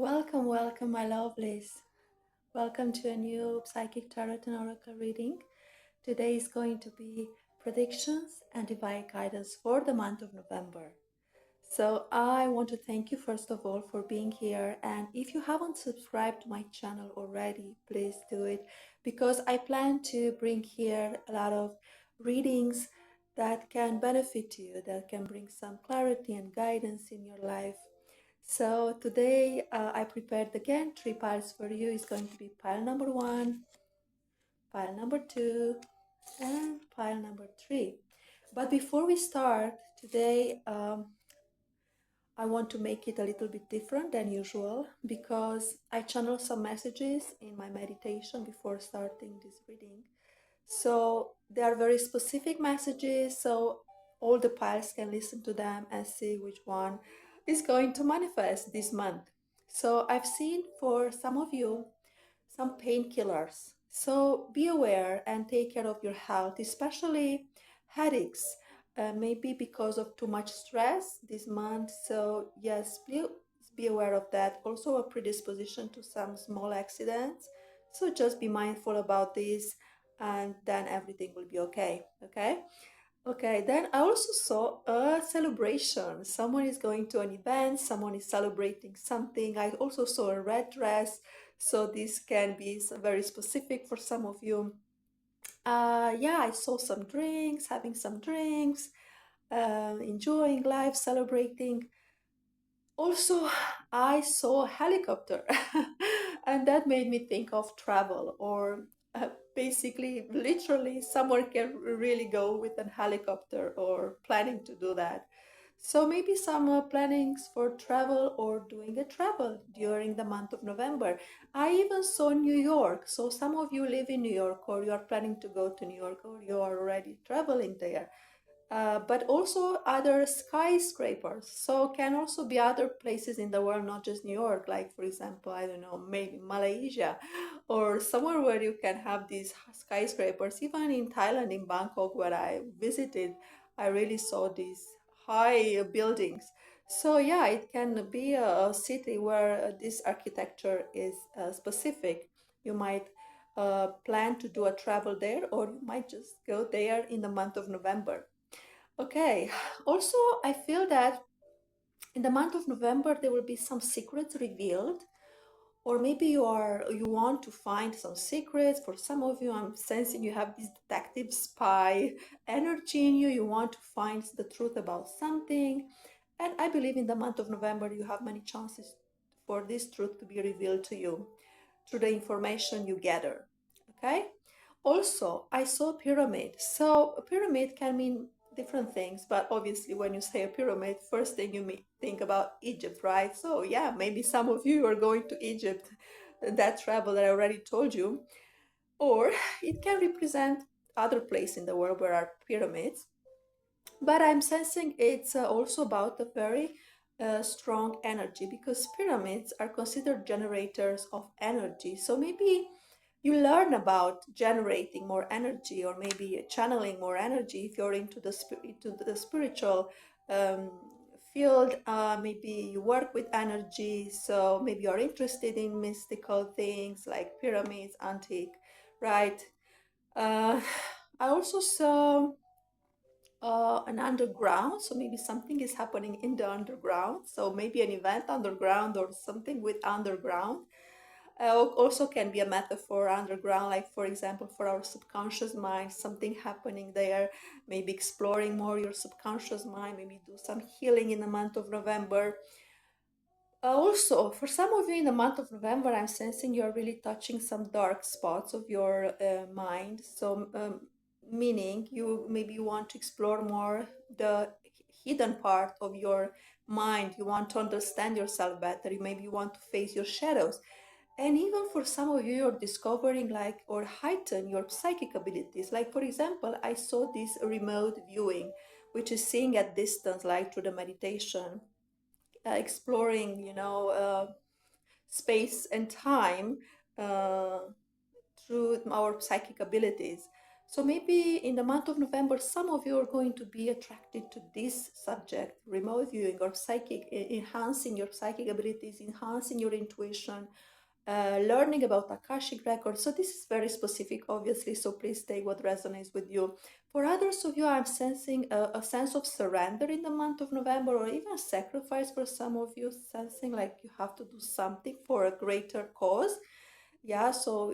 Welcome, my lovelies. Welcome to a new Psychic Tarot and Oracle reading. Today is going to be predictions and divine guidance for the month of November. So I want to thank you first of all for being here, and if you haven't subscribed to my channel already, please do it, because I plan to bring here a lot of readings that can benefit you, that can bring some clarity and guidance in your life. So today I prepared again 3 piles for you. It's going to be pile number 1, pile number 2, and pile number 3. But before we start today, I want to make it a little bit different than usual because I channel some messages in my meditation before starting this reading. So they are very specific messages, so all the piles can listen to them and see which one is going to manifest this month. So I've seen for some of you some painkillers. So be aware and take care of your health, especially headaches, maybe because of too much stress this month. So yes, please be aware of that. Also a predisposition to some small accidents. So just be mindful about this and then everything will be okay. Okay, then I also saw a celebration. Someone is going to an event, someone is celebrating something. I also saw a red dress, so this can be very specific for some of you. Yeah, I saw some drinks, having some drinks, enjoying life, celebrating. Also, I saw a helicopter, and that made me think of travel, or basically, literally, someone can really go with a helicopter or planning to do that. So maybe some plannings for travel or doing a travel during the month of November. I even saw New York. So some of you live in New York, or you are planning to go to New York, or you are already traveling there. But also other skyscrapers. So can also be other places in the world, not just New York, like for example, I don't know, maybe Malaysia or somewhere where you can have these skyscrapers. Even in Thailand, in Bangkok, where I visited, I really saw these high buildings. So yeah, it can be a city where this architecture is specific. You might plan to do a travel there, or you might just go there in the month of November. Okay, also, I feel that in the month of November there will be some secrets revealed, or maybe you want to find some secrets. For some of you, I'm sensing you have this detective spy energy in you. You want to find the truth about something. And I believe in the month of November you have many chances for this truth to be revealed to you through the information you gather. Okay? Also, I saw a pyramid. So a pyramid can mean different things, but obviously when you say a pyramid, first thing you may think about Egypt, right? So yeah, maybe some of you are going to Egypt, that travel that I already told you. Or it can represent other place in the world where are pyramids. But I'm sensing it's also about a very strong energy, because pyramids are considered generators of energy. So maybe you learn about generating more energy, or maybe channeling more energy if you're into the spiritual um, field. Maybe you work with energy, so maybe you're interested in mystical things like pyramids, antique, right? Uh, I also saw an underground, so maybe something is happening in the underground, so maybe an event underground or something with underground. Also can be a metaphor, underground, like for example for our subconscious mind, something happening there, maybe exploring more your subconscious mind, maybe do some healing in the month of November. Also, for some of you in the month of November, I'm sensing you're really touching some dark spots of your mind. So, meaning you maybe want to explore more the hidden part of your mind. You want to understand yourself better. Maybe you want to face your shadows. And even for some of you, you're discovering like or heighten your psychic abilities. Like, for example, I saw this remote viewing, which is seeing at distance, like through the meditation, exploring, space and time uh, through our psychic abilities. So maybe in the month of November, some of you are going to be attracted to this subject, remote viewing or psychic, enhancing your psychic abilities, enhancing your intuition, learning about Akashic records. So this is very specific, obviously, so please take what resonates with you. For others of you, I'm sensing a sense of surrender in the month of November, or even a sacrifice for some of you, sensing like you have to do something for a greater cause. Yeah, so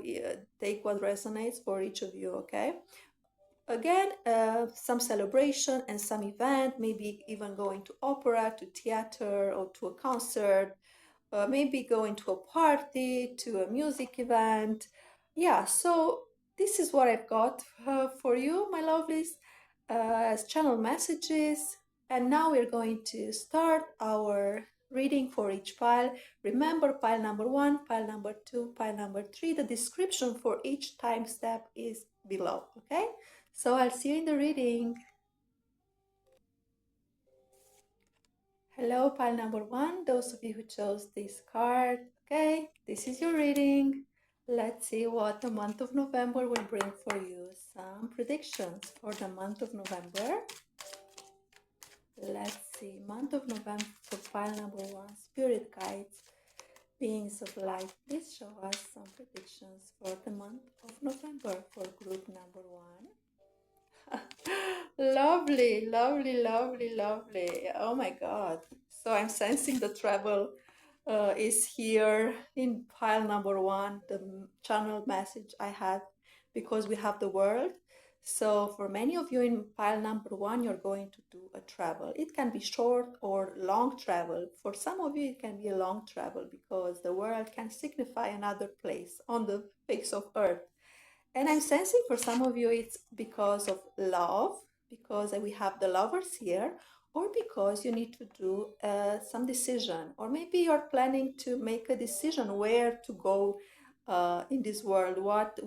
take what resonates for each of you, okay? Again, some celebration and some event, maybe even going to opera, to theater, or to a concert, maybe going to a party, to a music event. Yeah, so this is what I've got for you, my lovelies, as channel messages. And now we're going to start our reading for each pile. Remember, pile number 1, pile number 2, pile number 3. The description for each time step is below, okay? So I'll see you in the reading. Hello, pile number 1, those of you who chose this card. Okay, this is your reading. Let's see what the month of November will bring for you. Some predictions for the month of November. Let's see, month of November for pile number 1, spirit guides, beings of light. Please show us some predictions for the month of November for group number 1. Lovely, lovely, lovely, lovely. Oh my God. So I'm sensing the travel is here in pile number 1, the channel message I had, because we have the world. So for many of you in pile number 1, you're going to do a travel. It can be short or long travel. For some of you, it can be a long travel because the world can signify another place on the face of earth. And I'm sensing for some of you it's because of love, because we have the lovers here, or because you need to do some decision, or maybe you're planning to make a decision where to go in this world, what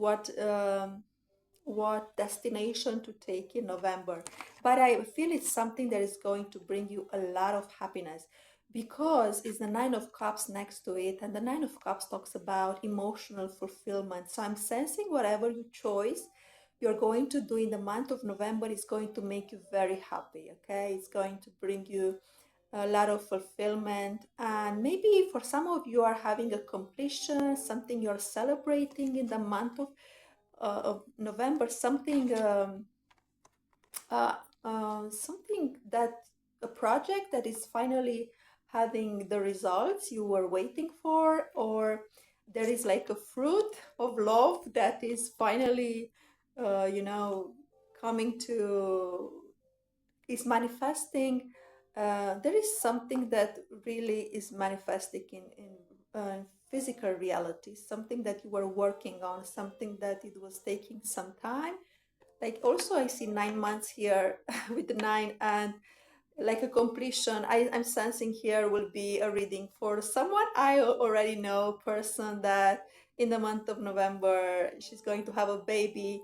destination to take in November. But I feel it's something that is going to bring you a lot of happiness, because it's the Nine of Cups next to it, and the Nine of Cups talks about emotional fulfillment. So I'm sensing whatever you choose you're going to do in the month of November is going to make you very happy, okay? It's going to bring you a lot of fulfillment, and maybe for some of you are having a completion, something you're celebrating in the month of November, uh, something that a project that is finally having the results you were waiting for, or there is like a fruit of love that is finally, coming to, is manifesting. There is something that really is manifesting in physical reality, something that you were working on, something that it was taking some time. Like also I see 9 months here with the 9, and like a completion. I'm sensing here will be a reading for someone I already know, person that in the month of November she's going to have a baby.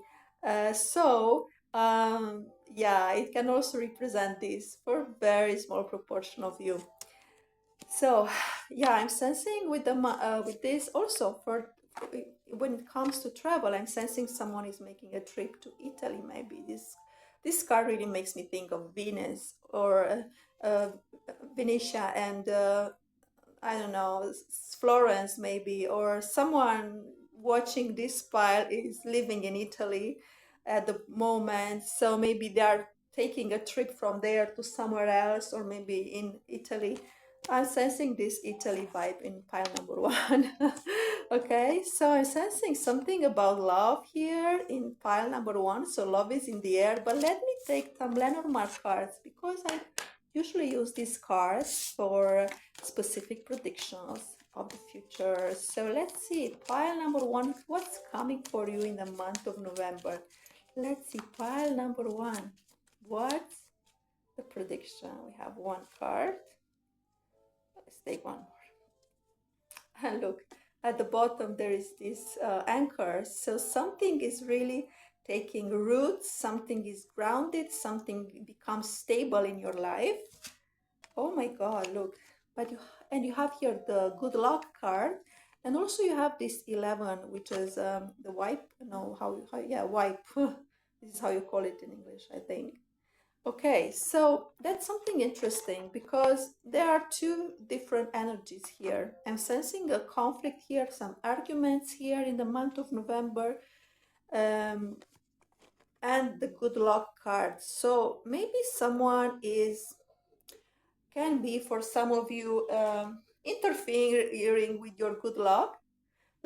Yeah, it can also represent this for a very small proportion of you. So, yeah, I'm sensing with with this also for when it comes to travel, I'm sensing someone is making a trip to Italy. Maybe this card really makes me think of Venus or Venetia and I don't know, Florence maybe, or someone watching this pile is living in Italy at the moment. So maybe they are taking a trip from there to somewhere else, or maybe in Italy. I'm sensing this Italy vibe in pile number 1. Okay, so I'm sensing something about love here in pile number 1. So love is in the air, but let me take some Lenormand cards, because I usually use these cards for specific predictions of the future. So let's see, pile number 1, what's coming for you in the month of November? Let's see, pile number 1, what's the prediction? We have one card. Let's take one more. And look, at the bottom there is this anchor. So something is really taking roots, something is grounded, something becomes stable in your life. Oh my God, look. And you have here the good luck card, and also you have this 11, which is the wipe. No, how yeah, wipe. This is how you call it in English, I think. Okay, so that's something interesting because there are two different energies here. I'm sensing a conflict here, some arguments here in the month of November, um, and the good luck card. So maybe someone is, can be for some of you, interfering with your good luck.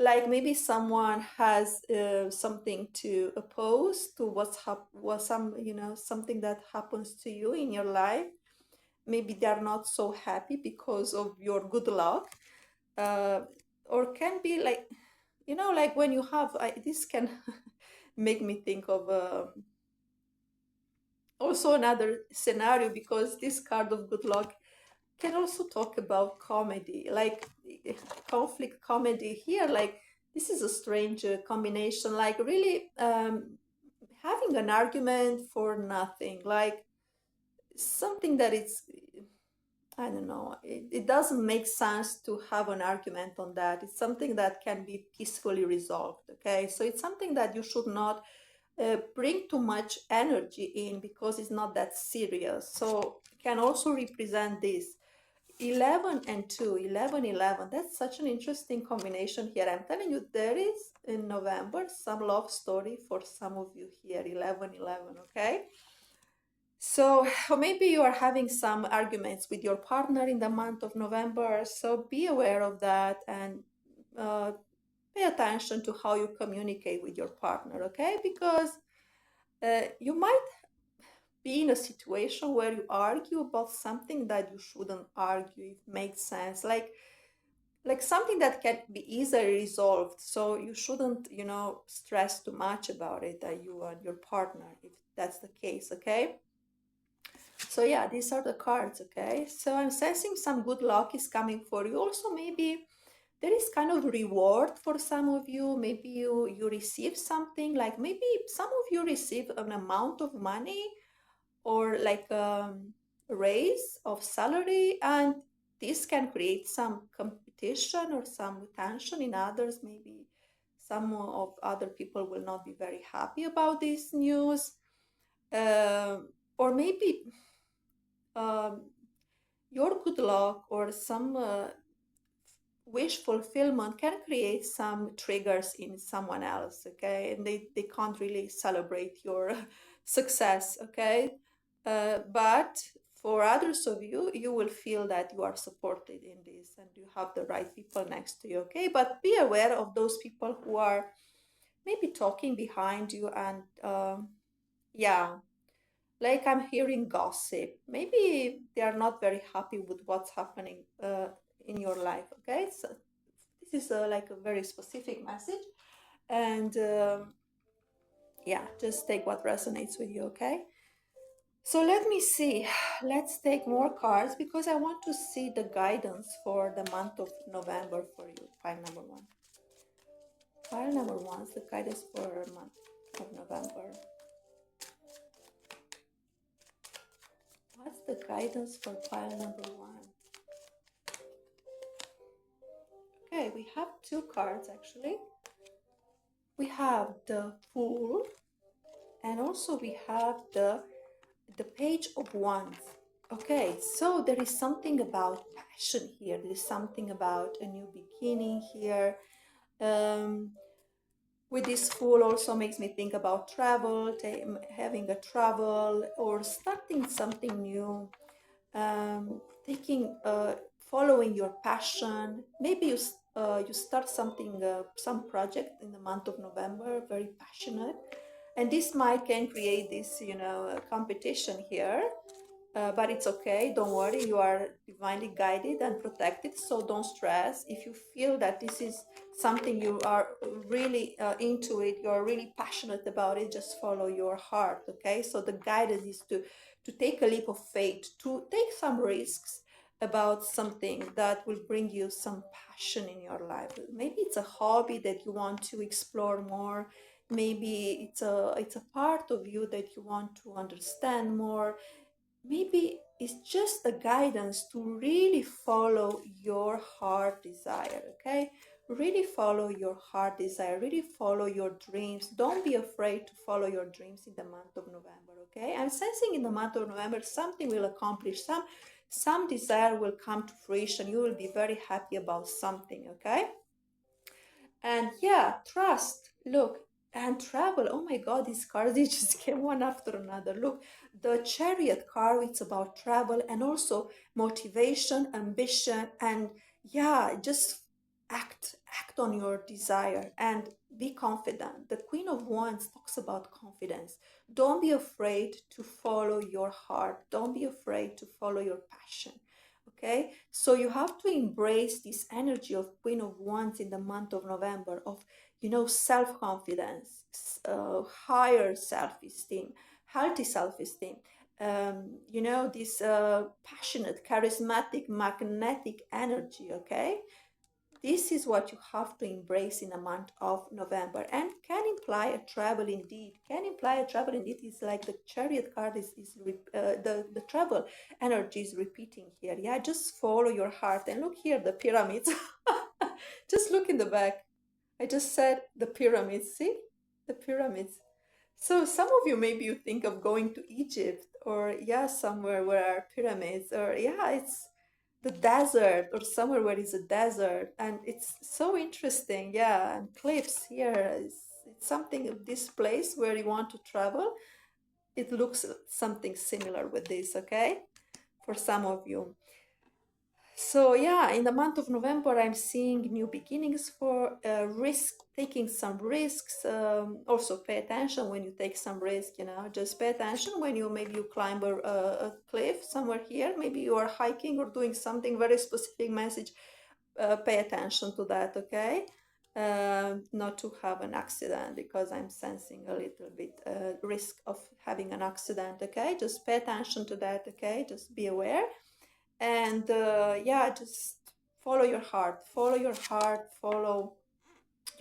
Like maybe someone has something to oppose to what some, something that happens to you in your life. Maybe they're not so happy because of your good luck, uh, or can be like, like when you have this can make me think of also another scenario, because this card of good luck can also talk about comedy, like conflict comedy here. Like this is a strange combination, like really having an argument for nothing, like something that it's, I don't know, it doesn't make sense to have an argument on that. It's something that can be peacefully resolved. Okay, so it's something that you should not bring too much energy in, because it's not that serious. So it can also represent this 11 and 2, 11, 11. That's such an interesting combination here. I'm telling you, there is in November some love story for some of you here, 11, 11. Okay, so or maybe you are having some arguments with your partner in the month of November, so be aware of that, and uh, pay attention to how you communicate with your partner. Okay, because you might be in a situation where you argue about something that you shouldn't argue. It makes sense, like something that can be easily resolved. So you shouldn't, stress too much about it, you and your partner, if that's the case. Okay, so yeah, these are the cards. Okay, so I'm sensing some good luck is coming for you. Also, maybe there is kind of reward for some of you. Maybe you receive something, like maybe some of you receive an amount of money, or like a raise of salary, and this can create some competition or some tension in others. Maybe some of other people will not be very happy about this news. Or maybe um, your good luck or some wish fulfillment can create some triggers in someone else. Okay, and they can't really celebrate your success. Okay, but for others of you, you will feel that you are supported in this and you have the right people next to you. Okay, but be aware of those people who are maybe talking behind you, and yeah, like I'm hearing gossip. Maybe they are not very happy with what's happening in your life. Okay, so this is like a very specific message, and yeah, just take what resonates with you. Okay, so let me see. Let's take more cards, because I want to see the guidance for the month of November for you. Pile number one. Pile number one is the guidance for month of November. What's the guidance for pile number one? Okay, we have two cards actually. We have the Fool, and also we have the Page of Wands. Okay, so there is something about passion here. There is something about a new beginning here. Um, with this Fool also makes me think about travel, having a travel, or starting something new, taking following your passion. Maybe you start something, some project in the month of November, very passionate, and this might can create this, competition here. But it's okay, don't worry, you are divinely guided and protected, so don't stress. If you feel that this is something you are really into it, you're really passionate about it, just follow your heart. Okay, so the guidance is to take a leap of faith, to take some risks about something that will bring you some passion in your life. Maybe it's a hobby that you want to explore more. Maybe it's a part of you that you want to understand more. maybe it's just a guidance to really follow your heart desire, okay? Really follow your heart desire, really follow your dreams. Don't be afraid to follow your dreams in the month of November, okay? I'm sensing in the month of November something will accomplish, some desire will come to fruition. You will be very happy about something, okay? And yeah, trust. Look, and travel. Oh my God, these cards, they just came one after another. Look, the chariot card, it's about travel and also motivation, ambition, and yeah, just act on your desire and be confident. The Queen of Wands talks about confidence. Don't be afraid to follow your heart. Don't be afraid to follow your passion. Okay, so you have to embrace this energy of Queen of Wands in the month of November of, self-confidence, higher self-esteem, healthy self-esteem, this passionate, charismatic, magnetic energy. Okay, this is what you have to embrace in the month of November, and can imply a travel indeed. Can imply a travel indeed. It's like the chariot card the travel energy is repeating here. Yeah, just follow your heart and look here, the pyramids. Just look in the back. I just said the pyramids. See the pyramids. So some of you, maybe you think of going to Egypt or yeah, somewhere where are pyramids, or yeah, it's the desert or somewhere where it's a desert, and it's so interesting. Yeah, and cliffs here. It's something of this place where you want to travel. It looks something similar with this, okay? For some of you. So yeah, in the month of November, I'm seeing new beginnings for risk, taking some risks. Also, pay attention when you take some risk. Just pay attention when you climb a cliff somewhere here. Maybe you are hiking or doing something very specific. Message. Pay attention to that, okay? Not to have an accident, because I'm sensing a little bit risk of having an accident. Okay, just pay attention to that. Okay, just be aware and yeah, just follow your heart, follow your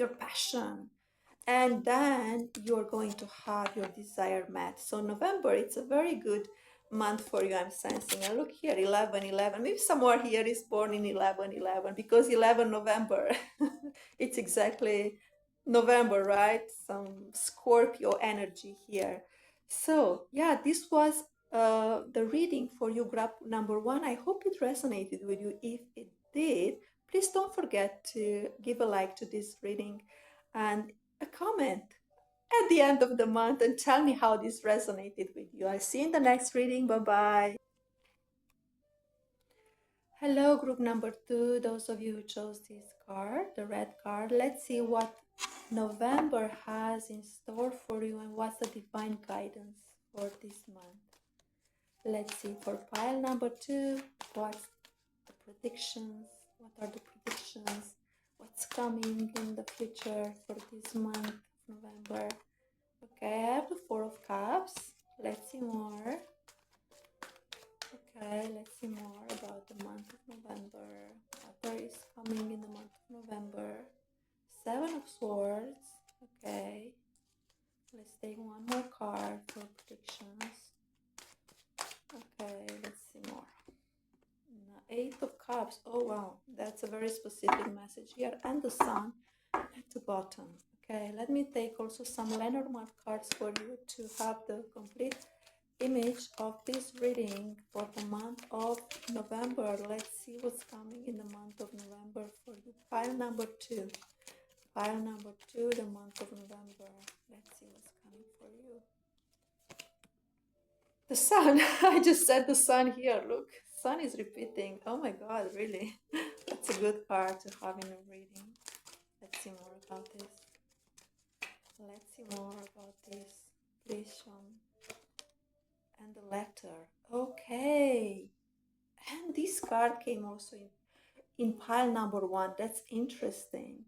passion, and then you're going to have your desire met. So November, it's a very good month for you, I'm sensing. And look here, 11 11, maybe someone here is born in 11 11, because 11 November it's exactly November, right? Some Scorpio energy here. So yeah, this was the reading for you, group number one. I hope it resonated with you. If it did, please don't forget to give a like to this reading and a comment at the end of the month and tell me how this resonated with you. I'll see you in the next reading. Bye bye. Hello, group number two. Those of you who chose this card, the red card, let's see what November has in store for you and what's the divine guidance for this month. Let's see for pile number two, what's the predictions? What are the predictions? What's coming in the future for this month of November? Okay, I have the Four of Cups. Let's see more. Okay, let's see more about the month of November. What is coming in the month of November? Seven of Swords. Okay, let's take one more card for predictions. Okay, let's see more. Eight of Cups. Oh wow, that's a very specific message here. And the Sun at the bottom. Okay, let me take also some Lenormand cards for you to have the complete image of this reading for the month of November. Let's see what's coming in the month of November for you. Pile number two. Pile number two, the month of November. Let's see what's coming for you. The sun. I just said the sun here. Look, sun is repeating. Oh my God, really? That's a good card to have in a reading. Let's see more about this. Let's see more about this. Please show me. And the letter. Okay. And this card came also in pile number one. That's interesting.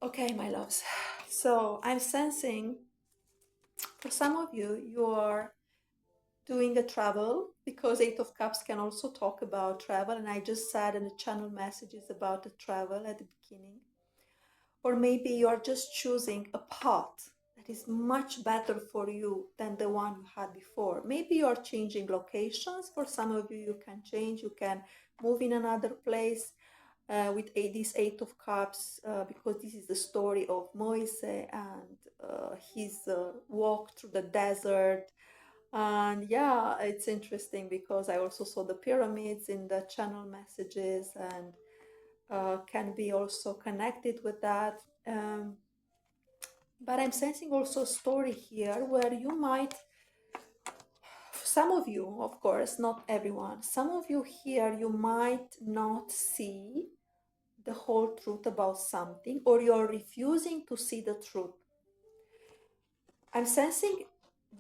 Okay, my loves. So I'm sensing for some of you, you are doing a travel, because Eight of Cups can also talk about travel. And I just said in the channel messages about the travel at the beginning. Or maybe you're just choosing a path. that is much better for you than the one you had before. Maybe you're changing locations. For some of you, you can change, you can move in another place with this Eight of Cups, because this is the story of Moise and his walk through the desert. And yeah, it's interesting because I also saw the pyramids in the channel messages, and can be also connected with that. But I'm sensing also a story here where you might, some of you, of course, not everyone, some of you here, you might not see the whole truth about something, or you're refusing to see the truth. I'm sensing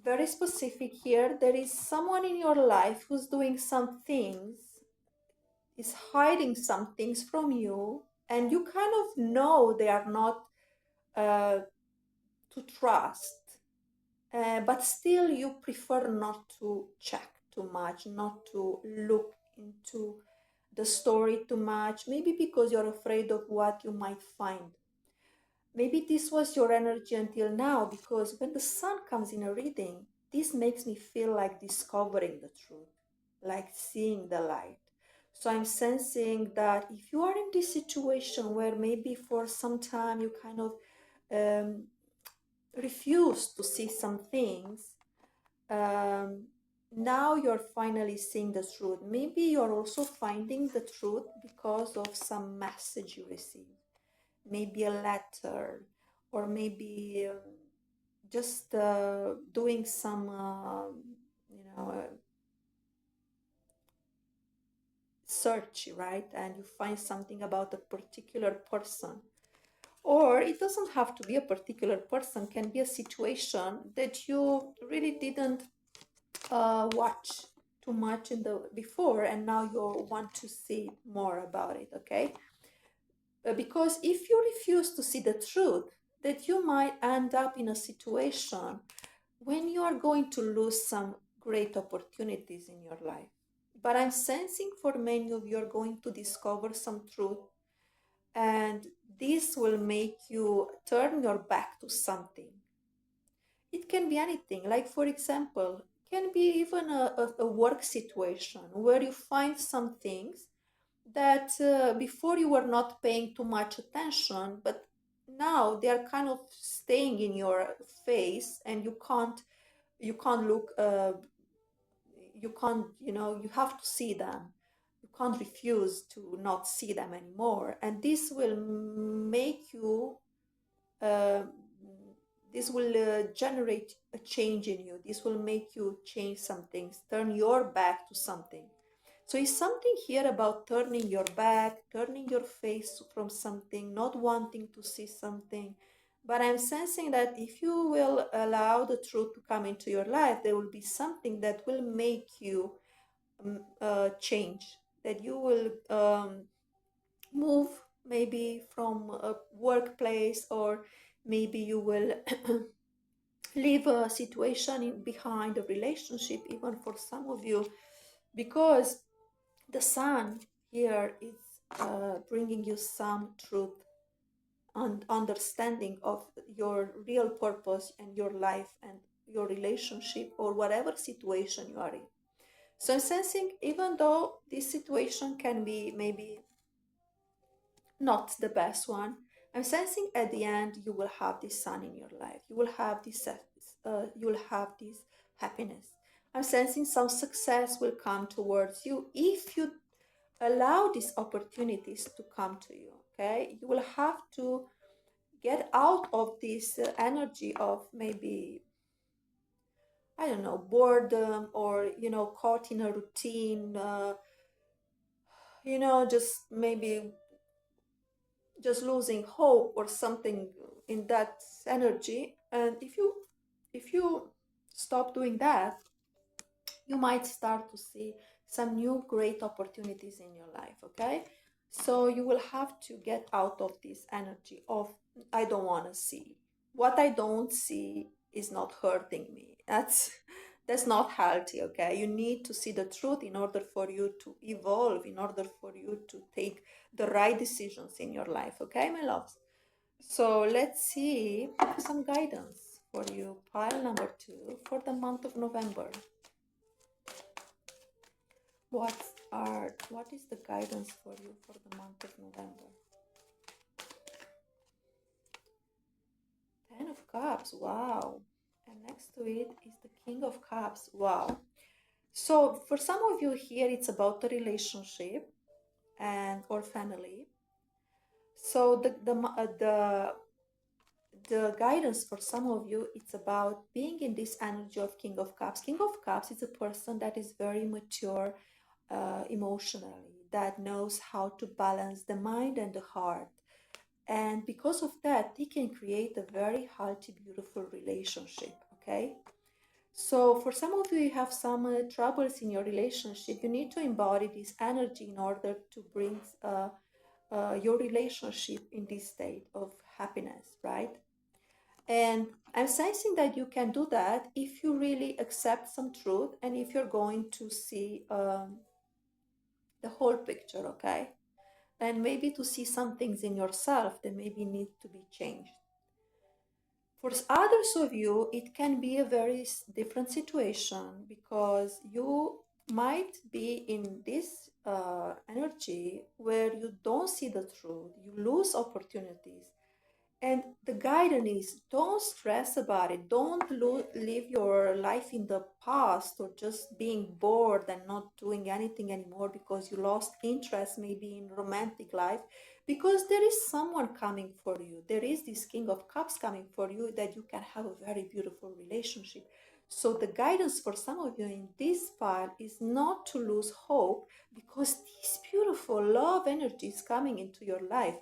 very specific here. There is someone in your life who's doing some things, is hiding some things from you, and you kind of know they are not to trust. But still you prefer not to check too much, not to look into the story too much, maybe because you're afraid of what you might find. Maybe this was your energy until now, because when the sun comes in a reading, this makes me feel like discovering the truth, like seeing the light. So I'm sensing that if you are in this situation where maybe for some time you kind of refuse to see some things, now you're finally seeing the truth. Maybe you're also finding the truth because of some message you received, maybe a letter, or maybe just doing some, search, right? And you find something about a particular person. Or it doesn't have to be a particular person, can be a situation that you really didn't watch too much in the before, and now you want to see more about it. Okay, because if you refuse to see the truth, that you might end up in a situation when you are going to lose some great opportunities in your life. But I'm sensing for many of you are going to discover some truth, and this will make you turn your back to something. It can be anything, like for example, can be even a work situation where you find some things that before you were not paying too much attention, but now they are kind of staying in your face, and you can't look, you can't, you have to see them. You can't refuse to not see them anymore, and this will make you uh, this will generate a change in you. This will make you change some things, turn your back to something. So it's something here about turning your back, turning your face from something, not wanting to see something. But I'm sensing that if you will allow the truth to come into your life, there will be something that will make you change, that you will move maybe from a workplace, or maybe you will leave a situation behind, a relationship, even for some of you, because the sun here is bringing you some truth and understanding of your real purpose and your life and your relationship, or whatever situation you are in. So I'm sensing, even though this situation can be maybe not the best one, I'm sensing at the end you will have this sun in your life. You will have this. You will have this happiness. I'm sensing some success will come towards you if you allow these opportunities to come to you. Okay, you will have to get out of this energy of maybe, I don't know, boredom, or caught in a routine. Just maybe just losing hope or something in that energy. And if you stop doing that, you might start to see some new great opportunities in your life. Okay, so you will have to get out of this energy of, I don't want to see what I don't see is not hurting me. That's not healthy. Okay, you need to see the truth in order for you to evolve, in order for you to take the right decisions in your life. Okay, my loves, so let's see some guidance for you, pile number 2, for the month of November? What is the guidance for you for the month of November? 10 of Cups, wow. And next to it is the King of Cups, wow. So for some of you here, it's about the relationship and or family. So the guidance for some of you, it's about being in this energy of King of Cups. King of Cups is a person that is very mature emotionally, that knows how to balance the mind and the heart. And because of that, they can create a very healthy, beautiful relationship, okay? So for some of you, you have some troubles in your relationship. You need to embody this energy in order to bring your relationship in this state of happiness, right? And I'm sensing that you can do that if you really accept some truth and if you're going to see the whole picture, okay? And maybe to see some things in yourself that maybe need to be changed. For others of you, it can be a very different situation because you might be in this energy where you don't see the truth, you lose opportunities. And the guidance is don't stress about it. Don't live your life in the past or just being bored and not doing anything anymore because you lost interest maybe in romantic life, because there is someone coming for you. There is this King of Cups coming for you that you can have a very beautiful relationship. So the guidance for some of you in this pile is not to lose hope, because this beautiful love energy is coming into your life.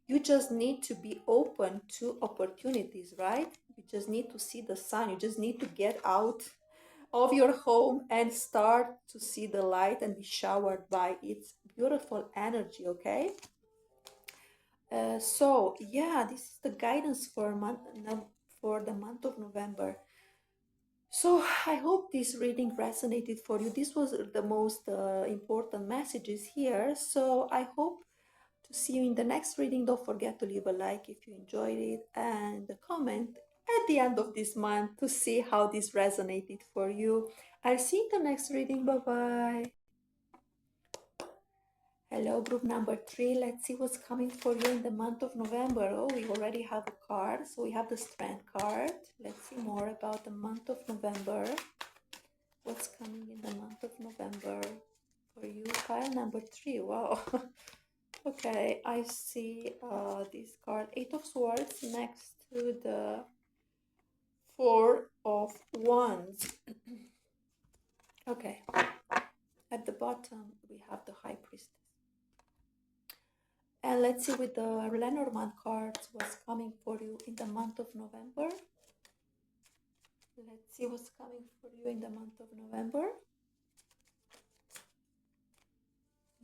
You just need to be open to opportunities, right? You just need to see the sun. You just need to get out of your home and start to see the light and be showered by its beautiful energy, okay? So yeah, this is the guidance for the month of November. So I hope this reading resonated for you. This was the most important messages here. So I hope to see you in the next reading. Don't forget to leave a like if you enjoyed it and a comment at the end of this month to see how this resonated for you. I'll see you in the next reading. Bye bye. Hello, group number 3. Let's see what's coming for you in the month of November. Oh, we already have a card. So we have the Strength card. Let's see more about the month of November. What's coming in the month of November for you? Pile number 3. Wow. Okay, I see this card, 8 of Swords, next to the 4 of Wands. Okay, at the bottom we have the High Priestess. And let's see with the Lenormand cards what's coming for you in the month of November. Let's see what's coming for you in the month of November.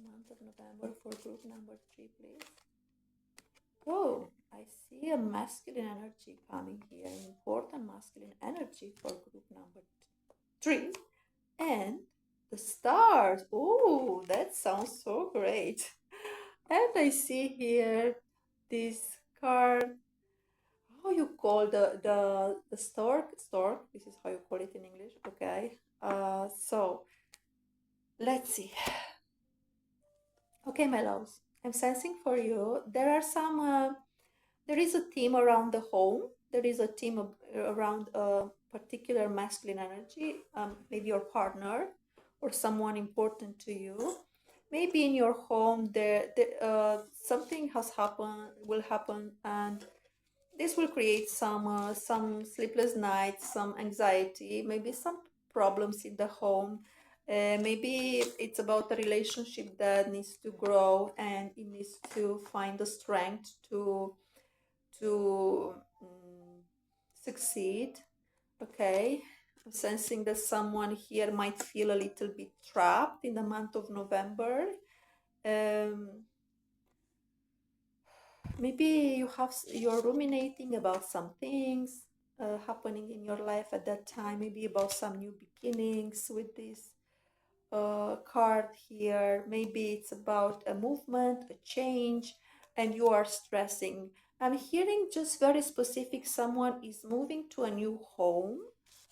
Month of November for group number 3, please. Oh, I see a masculine energy coming here, an important masculine energy for group number 3. And the stars. Oh, that sounds so great. And I see here this card. How you call the stork? Stork. This is how you call it in English. Okay. So let's see. Okay, my loves. I'm sensing for you. There is a theme around the home. There is a theme around a particular masculine energy, maybe your partner or someone important to you. Maybe in your home something will happen, and this will create some sleepless nights, some anxiety, maybe some problems in the home. Maybe it's about a relationship that needs to grow and it needs to find the strength to succeed. Okay, I'm sensing that someone here might feel a little bit trapped in the month of November. Maybe you're ruminating about some things happening in your life at that time, maybe about some new beginnings with this card here. Maybe it's about a movement, a change, and you are stressing I'm hearing just very specific, someone is moving to a new home.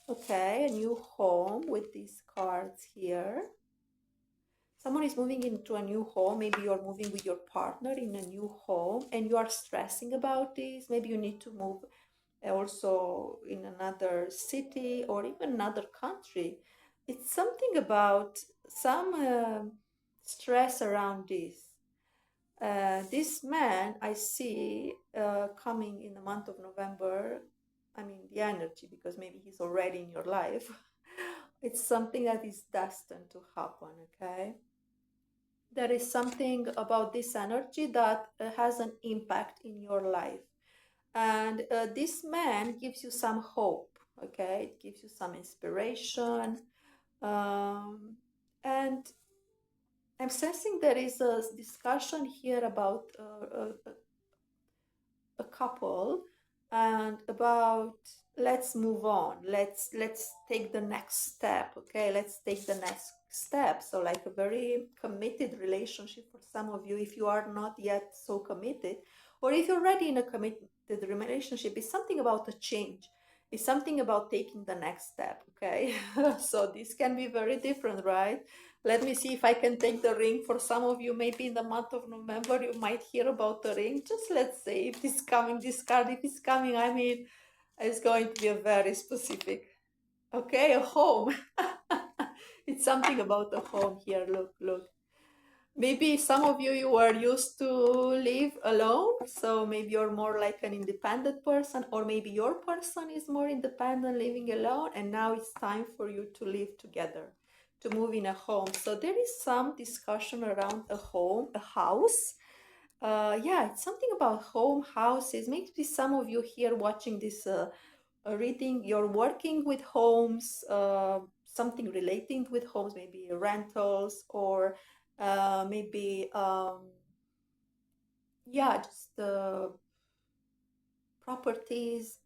Okay, a new home with these cards here. Someone is moving into a new home. Maybe you're moving with your partner in a new home and you are stressing about this. Maybe you need to move also in another city or even another country. It's something about some stress around this. This man I see coming in the month of November. I mean, the energy, because maybe he's already in your life. It's something that is destined to happen, okay? There is something about this energy that has an impact in your life. And this man gives you some hope, okay? It gives you some inspiration. Um, and I'm sensing there is a discussion here about a couple and about let's move on, let's take the next step, okay, let's take the next step. So like a very committed relationship for some of you. If you are not yet so committed, or if you're already in a committed relationship, it's something about a change. It's something about taking the next step, okay? So this can be very different, right? Let me see if I can take the ring for some of you. Maybe in the month of November, you might hear about the ring. Just let's say if it's coming, this card, if it's coming, I mean, it's going to be a very specific. Okay, a home. It's something about a home here. Look, look. Maybe some of you were used to live alone, so maybe you're more like an independent person, or maybe your person is more independent living alone, and now it's time for you to live together, to move in a home. So there is some discussion around a home, a house. Yeah, it's something about home, houses. Maybe some of you here watching this reading, you're working with homes, something relating with homes, maybe rentals, or maybe yeah, just properties,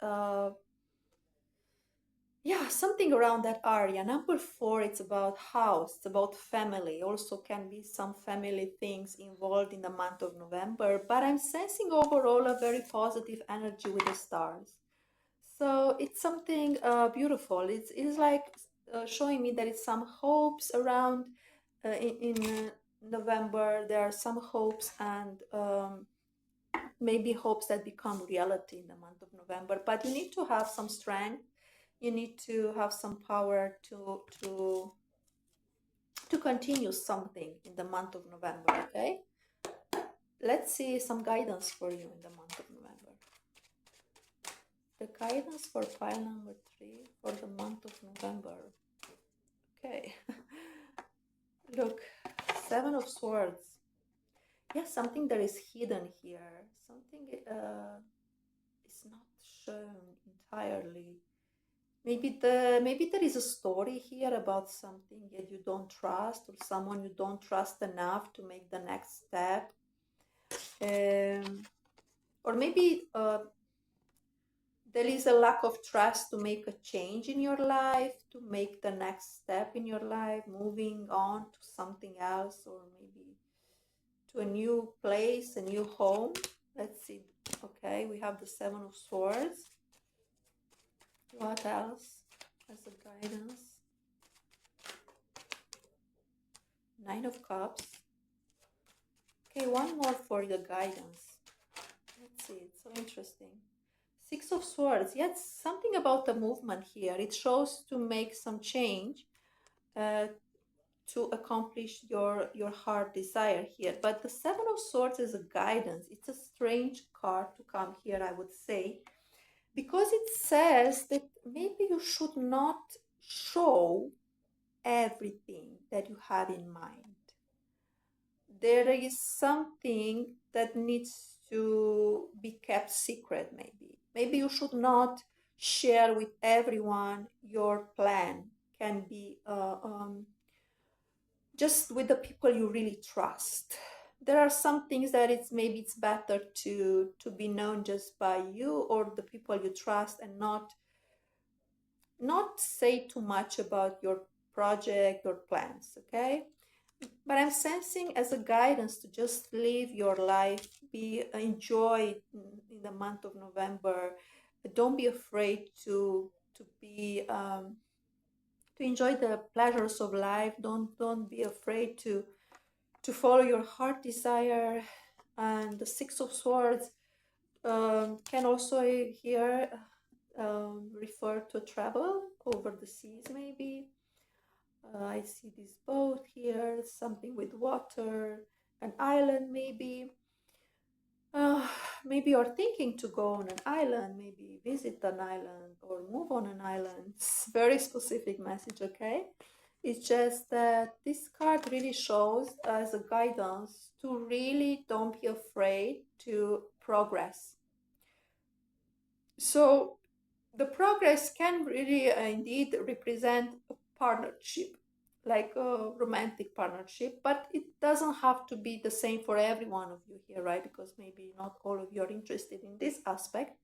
yeah, something around that area. Number four, it's about house, it's about family. Also can be some family things involved in the month of November, but I'm sensing overall a very positive energy with the stars. So it's something beautiful. It's like showing me there is some hopes around in November. There are some hopes and maybe hopes that become reality in the month of November. But you need to have some strength. You need to have some power to continue something in the month of November. Okay. Let's see some guidance for you in the month of November. The guidance for pile number 3 for the month of November. Okay. Look, Seven of Swords. Yes, something that is hidden here. Something is not shown entirely. Maybe there is a story here about something that you don't trust, or someone you don't trust enough to make the next step. Or maybe there is a lack of trust to make a change in your life, to make the next step in your life, moving on to something else, or maybe to a new place, a new home. Let's see. Okay, we have the Seven of Swords. What else as a guidance? Nine of Cups. Okay, one more for the guidance. Let's see, it's so interesting. Six of Swords. Yes, something about the movement here. It shows to make some change, to accomplish your heart desire here. But the Seven of Swords is a guidance. It's a strange card to come here, I would say, because it says that maybe you should not show everything that you have in mind. There is something that needs to be kept secret, maybe. Maybe you should not share with everyone your plan. Can be just with the people you really trust. There are some things that it's better to be known just by you or the people you trust, and not say too much about your project or plans, okay? but I'm sensing as a guidance to just live your life, be enjoy in the month of November. Don't be afraid to be to enjoy the pleasures of life. Don't be afraid to follow your heart desire. And the Six of Swords can also here refer to travel over the seas, maybe. I see this boat here, something with water, an island, maybe. Uh, Maybe you're thinking to go on an island, maybe visit an island or move on an island. It's very specific message, okay? It's just that this card really shows as a guidance to really don't be afraid to progress. So the progress can really indeed represent a partnership, like a romantic partnership, but it doesn't have to be the same for every one of you here, right? Because maybe not all of you are interested in this aspect.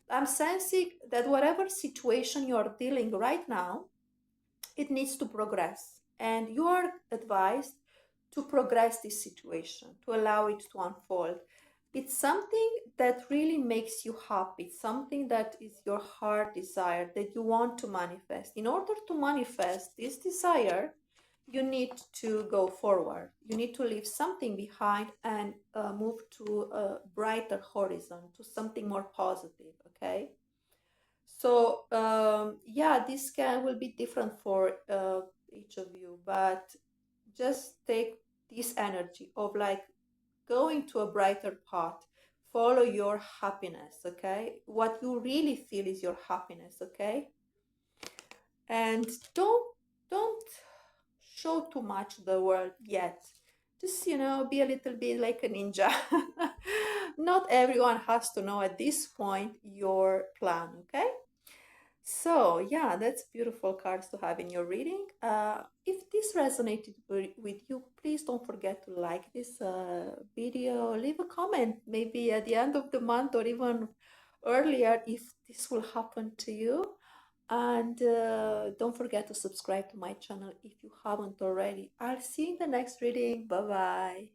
I'm sensing that whatever situation you're dealing right now, it needs to progress. And you are advised to progress this situation, to allow it to unfold. It's something that really makes you happy, something that is your heart desire that you want to manifest. In order to manifest this desire, you need to go forward. You need to leave something behind and move to a brighter horizon, to something more positive, okay? So yeah, this can will be different for each of you, but just take this energy of like going to a brighter path. Follow your happiness, okay? What you really feel is your happiness, okay? And don't show too much the world yet. Just be a little bit like a ninja. Not everyone has to know at this point your plan, okay? So, yeah, that's beautiful cards to have in your reading. If this resonated with you, please don't forget to like this video, leave a comment maybe at the end of the month or even earlier if this will happen to you. And don't forget to subscribe to my channel if you haven't already. I'll see you in the next reading. Bye bye.